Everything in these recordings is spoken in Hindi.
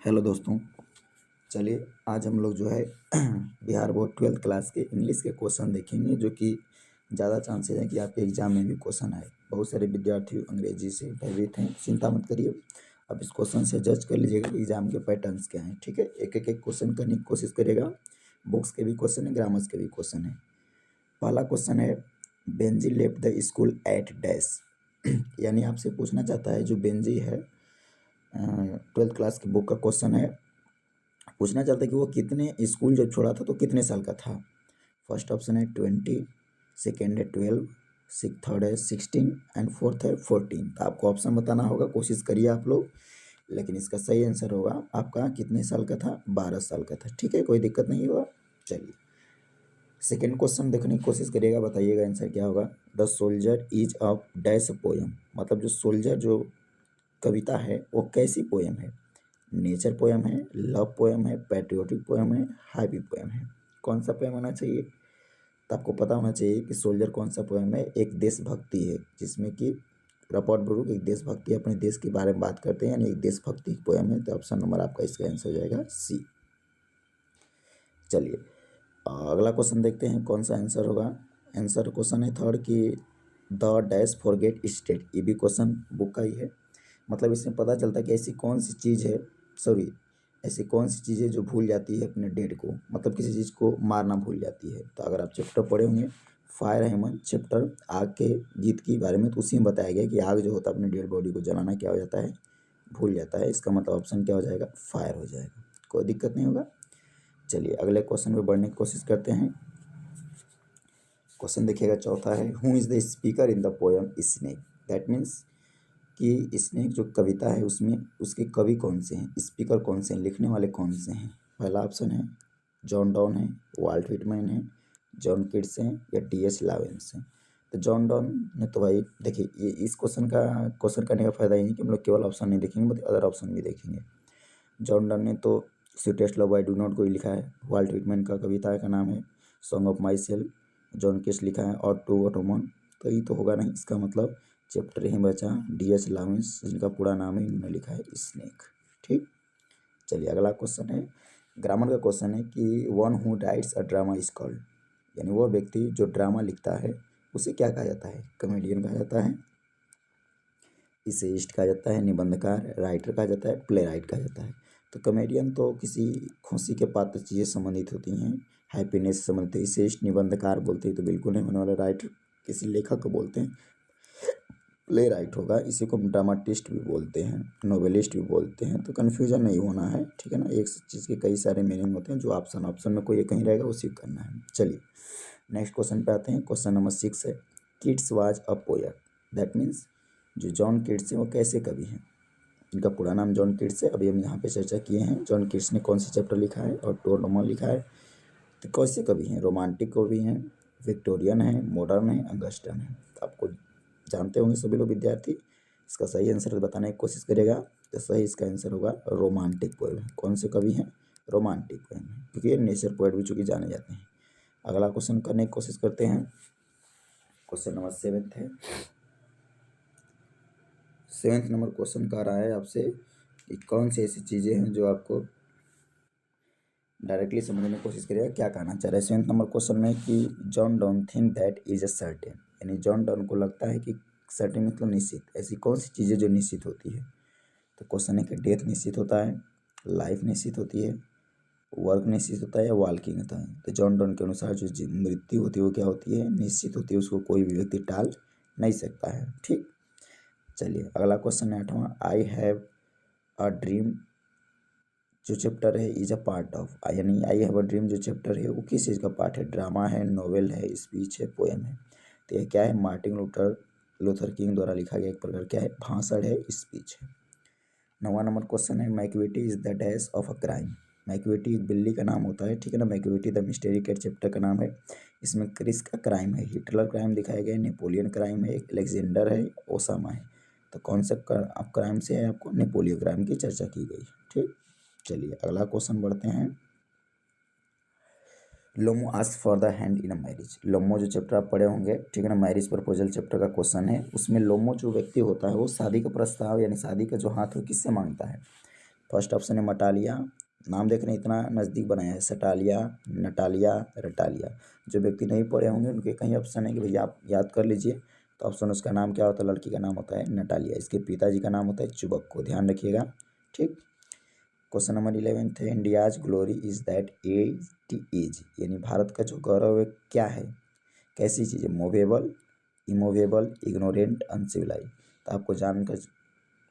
हेलो दोस्तों। चलिए आज हम लोग जो है बिहार बोर्ड 12th क्लास के इंग्लिश के क्वेश्चन देखेंगे, जो कि ज़्यादा चांसेस है कि आपके एग्जाम में भी क्वेश्चन आए। बहुत सारे विद्यार्थी अंग्रेजी से भयभीत हैं, चिंता मत करिए। अब इस क्वेश्चन से जज कर लीजिएगा कि एग्जाम के पैटर्न्स क्या हैं। ठीक है, एक एक एक क्वेश्चन करने की कोशिश करिएगा। बुक्स के भी क्वेश्चन है, ग्रामर्स के भी क्वेश्चन है। पहला क्वेश्चन है, Benji left the school eight dash. यानी आपसे पूछना चाहता है, जो बेंजी है 12th क्लास की बुक का क्वेश्चन है। पूछना चाहता है कि वो कितने स्कूल जब छोड़ा था तो कितने साल का था। फर्स्ट ऑप्शन है 20, सेकेंड है 12, थर्ड है 16 एंड फोर्थ है 14। तो आपको ऑप्शन बताना होगा, कोशिश करिए आप लोग। लेकिन इसका सही आंसर होगा आपका कितने साल का था, 12 साल का था। ठीक है, कोई दिक्कत नहीं होगा। चलिए सेकेंड क्वेश्चन देखने की कोशिश करिएगा, बताइएगा आंसर क्या होगा। The soldier is a dash poem. मतलब जो सोल्जर जो कविता है वो कैसी पोयम है। नेचर पोयम है, लव पोयम है, पैट्रियोटिक पोयम है, हैप्पी पोयम है। कौन सा पोयम होना चाहिए। तो आपको पता होना चाहिए कि सोल्जर कौन सा पोयम है। एक देशभक्ति है, जिसमें कि रॉबर्ट ब्रूक एक देशभक्ति अपने देश के बारे में बात करते हैं, यानी एक देशभक्ति पोयम है। तो ऑप्शन नंबर आपका इसका आंसर हो जाएगा सी। चलिए अगला क्वेश्चन देखते हैं कौन सा आंसर होगा। आंसर क्वेश्चन है थर्ड कि द डैश फॉरगेट स्टेट। ये भी क्वेश्चन बुक का ही है। मतलब इसमें पता चलता है कि ऐसी कौन सी चीज़ है, ऐसी कौन सी चीज़ है जो भूल जाती है अपने डेड को। मतलब किसी चीज़ को मारना भूल जाती है। तो अगर आप चैप्टर पढ़े होंगे फायर हेमन चैप्टर आग के गीत के बारे में, तो उसी में बताया गया कि आग जो होता है अपने डेड बॉडी को जलाना क्या हो जाता है, भूल जाता है। इसका मतलब ऑप्शन क्या हो जाएगा, फायर हो जाएगा। कोई दिक्कत नहीं होगा। चलिए अगले क्वेश्चन पे बढ़ने की कोशिश करते हैं। क्वेश्चन देखिएगा चौथा है, who is the speaker in the poem snake. That means कि स्नेक जो कविता है उसमें उसके कवि कौन से हैं, स्पीकर कौन से हैं, लिखने वाले कौन से हैं। पहला ऑप्शन है जॉन डॉन है, वाल्ट व्हिटमैन है, जॉन किट्स हैं या टी.एच. लावेंस हैं। तो जॉन डॉन ने तो भाई देखिए, ये इस क्वेश्चन करने का फायदा ये नहीं कि हम लोग केवल ऑप्शन नहीं देखेंगे बल्कि अदर ऑप्शन भी देखेंगे। जॉन डॉन ने तो sweetest love I do not को ही लिखा है। वाल्ट व्हिटमैन का कविता का नाम है song of my self. John Keats लिखा है और टू ऑटोमन। तो ये तो होगा नहीं। इसका मतलब चैप्टर ही बचा डी.एच. लावेंस, जिनका पूरा नाम है, इन्होंने लिखा है स्नेक। ठीक। चलिए अगला क्वेश्चन है, ग्रामर का क्वेश्चन है कि one who rights a drama is called. यानी वह व्यक्ति जो ड्रामा लिखता है उसे क्या कहा जाता है। कॉमेडियन कहा जाता है, इसेइस्ट कहा जाता है, निबंधकार, राइटर कहा जाता है, प्ले राइट कहा जाता है। तो कॉमेडियन तो किसी खुशी के पात्र चीज़ें संबंधित होती हैं, हैप्पीनेस से संबंधित। इसेइस्ट निबंधकार बोलते हैं तो बिल्कुल नहीं होने वाला। राइटर किसी लेखक को बोलते हैं, प्ले राइट होगा। इसी को हम ड्रामाटिस्ट भी बोलते हैं, नोवेलिस्ट भी बोलते हैं। तो कन्फ्यूजन नहीं होना है, ठीक है ना। एक चीज़ के कई सारे मीनिंग होते हैं, जो ऑप्शन में कोई एक कहीं रहेगा उसी को करना है। चलिए नेक्स्ट क्वेश्चन पे आते हैं। क्वेश्चन नंबर 6 है, Keats was a poet. That means जो जॉन किट्स हैं वो कैसे कवि हैं। इनका पूरा नाम जॉन किट्स है। अभी हम यहाँ पे चर्चा किए हैं जॉन किट्स ने कौन सी चैप्टर लिखा है और टू ऑटोमन लिखा है। तो कैसे कवि हैं, रोमांटिक कवि हैं, विक्टोरियन है, मॉडर्न है, अगस्टन है। तो आपको जानते होंगे सभी लोग विद्यार्थी। इसका सही आंसर बताने की कोशिश करेगा। तो सही इसका आंसर होगा रोमांटिक पोएम। कौन से कवि हैं, रोमांटिक पोएम है, क्योंकि ये नेचर पोएट भी चूँकि जाने जाते हैं। अगला क्वेश्चन करने की कोशिश करते हैं। क्वेश्चन नंबर 7 है। 7th नंबर क्वेश्चन कह रहा है आपसे कि कौन सी ऐसी चीज़ें हैं जो आपको डायरेक्टली समझने की कोशिश करिएगा क्या कहना चाह रहा है 7th नंबर क्वेश्चन में कि John Donne think that is a certain. यानी जॉन डॉन को लगता है कि सर्टेन मतलब निश्चित। ऐसी कौन सी चीज़ें जो निश्चित होती है। तो क्वेश्चन है कि डेथ निश्चित होता है, लाइफ निश्चित होती है, वर्क निश्चित होता है या वॉल्किंग होता है। तो जॉन डॉन के अनुसार जो मृत्यु होती है वो क्या होती है, निश्चित होती है। उसको कोई भी व्यक्ति टाल नहीं सकता है। ठीक। चलिए अगला क्वेश्चन है 8वां, आई हैव अ ड्रीम जो चैप्टर है इज अ पार्ट ऑफ। यानी आई हैव अ ड्रीम जो चैप्टर है वो किस चीज़ का पार्ट है, ड्रामा है, नोवेल है, स्पीच है, पोएम है। तो ये क्या है, मार्टिन लूथर किंग द्वारा लिखा गया एक प्रकार क्या है, भाषण है, स्पीच है। 9वां नंबर क्वेश्चन है, Macavity is the dash of a crime. Macavity एक बिल्ली का नाम होता है, ठीक है ना। Macavity the mystery cat chapter का नाम है। इसमें क्रिस का क्राइम है, हिटलर क्राइम दिखाया गया है, नेपोलियन क्राइम है, अलेक्जेंडर है, ओसामा है। तो कौन सा क्राइम से है, आपको नेपोलियन क्राइम की चर्चा की गई। ठीक। चलिए अगला क्वेश्चन बढ़ते हैं। Lomov ask for the hand in a marriage. Lomov जो चैप्टर आप पढ़े होंगे, ठीक है ना, मैरिज प्रपोजल चैप्टर का क्वेश्चन है। उसमें लोमो जो व्यक्ति होता है वो शादी का प्रस्ताव यानी शादी का जो हाथ हो किससे मांगता है। फर्स्ट ऑप्शन है मटालिया, नाम देख रहे हैं इतना नज़दीक बनाया है, सटालिया, नटालिया, रटालिया। जो व्यक्ति नहीं पढ़े होंगे उनके कई ऑप्शन है कि भैया आप याद कर लीजिए। तो ऑप्शन उसका नाम क्या होता है, लड़की का नाम होता है नटालिया, इसके पिताजी का नाम होता है चुबक्को, ध्यान रखिएगा। ठीक। क्वेश्चन नंबर 11 है, India's glory is that it is, यानी भारत का जो गौरव है क्या है, कैसी चीज़ है, मूवेबल, इमूवेबल, इग्नोरेंट, अनसिविलाइज। तो आपको जानकर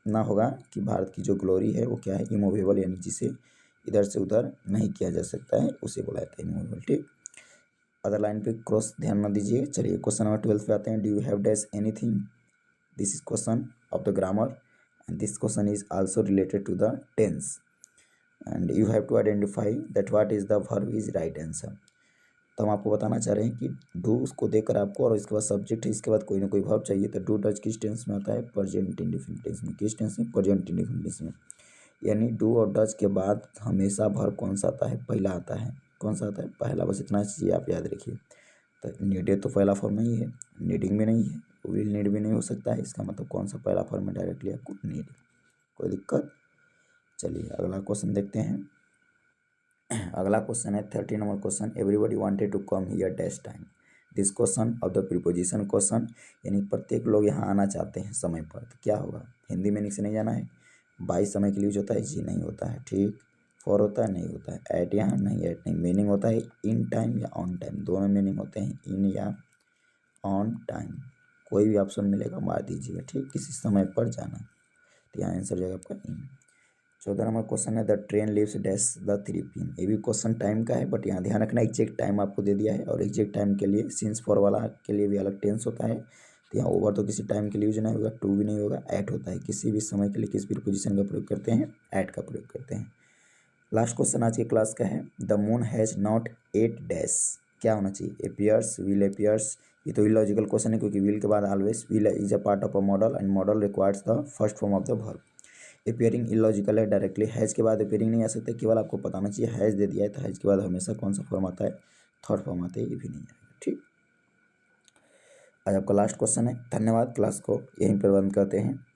ना होगा कि भारत की जो ग्लोरी है वो क्या है, इमूवेबल, यानी जिसे इधर से उधर नहीं किया जा सकता है उसे बोला जाता है इमूवेबल। ठीक। अदर लाइन पे क्रॉस ध्यान न दीजिए। चलिए क्वेश्चन नंबर 12 पे आते हैं। Do you have dash anything, this is question of the grammar and this question is also related to the tense and you have to identify that what is the verb is right answer. तो हम आपको बताना चाह रहे हैं कि डू उसको देकर आपको, और इसके बाद सब्जेक्ट है, इसके बाद कोई ना कोई वर्ब चाहिए। तो डू डज किस टेंस में आता है, प्रेजेंट इंडेफिनिट टेंस में। किस टेंस में, प्रेजेंट इंडेफिनिट टेंस में। यानी डू और डज के बाद हमेशा वर्ब कौन सा आता है, पहला आता है। कौन सा आता है, पहला। बस इतना चीज़ आप याद रखिए। तो नीडेड तो पहला फॉर्म नहीं है, नीडिंग में नहीं है, विल नीड भी नहीं हो सकता है। इसका मतलब कौन सा पहला फॉर्म है, डायरेक्टली आपको नीड। कोई दिक्कत। चलिए अगला क्वेश्चन देखते हैं। अगला क्वेश्चन है 13 number question, everybody wanted to come here dash time, this question of the preposition question, यानी प्रत्येक लोग यहाँ आना चाहते हैं समय पर। तो क्या होगा, हिंदी मीनिंग से नहीं जाना है। बाई समय के लिए यूज होता है, जी नहीं होता है। ठीक। फॉर होता है, नहीं होता है। एट यहाँ नहीं, एट नहीं। मीनिंग होता है इन टाइम या ऑन टाइम, दोनों मीनिंग होते हैं, इन या ऑन टाइम। कोई भी ऑप्शन मिलेगा मार दीजिएगा। ठीक। किसी समय पर जाना, तो यहाँ आंसर जाएगा आपका इन। 14 नंबर क्वेश्चन है, the train leaves dash the 3 PM। ये भी क्वेश्चन टाइम का है, बट यहाँ ध्यान रखना एग्जैक्ट टाइम आपको दे दिया है, और एग्जैक्ट टाइम के लिए सिंस फॉर वाला के लिए भी अलग टेंस होता है। तो यहाँ ओवर तो किसी टाइम के लिए यूज नहीं होगा, टू भी नहीं होगा, एट होता है। किसी भी समय के लिए किस प्रीपोजिशन का प्रयोग करते हैं, एट का प्रयोग करते हैं। लास्ट क्वेश्चन आज के क्लास का है, the moon has not at dash, क्या होना चाहिए, एपियर्स, विल एपियर्स। ये तो इलॉजिकल क्वेश्चन है, क्योंकि विल के बाद always will is a part of a model and model requires the first form of the verb. Appearing illogical है, डायरेक्टली हैज़ के बाद अपेयरिंग नहीं आ सकता, केवल आपको बताना चाहिए हैज़ दे दिया है तो हैज़ के बाद हमेशा कौन सा फॉर्म आता है, थर्ड फॉर्म आता है, ये भी नहीं आएगा। ठीक। आज आपका लास्ट क्वेश्चन है। धन्यवाद। क्लास को यहीं पर बंद करते हैं।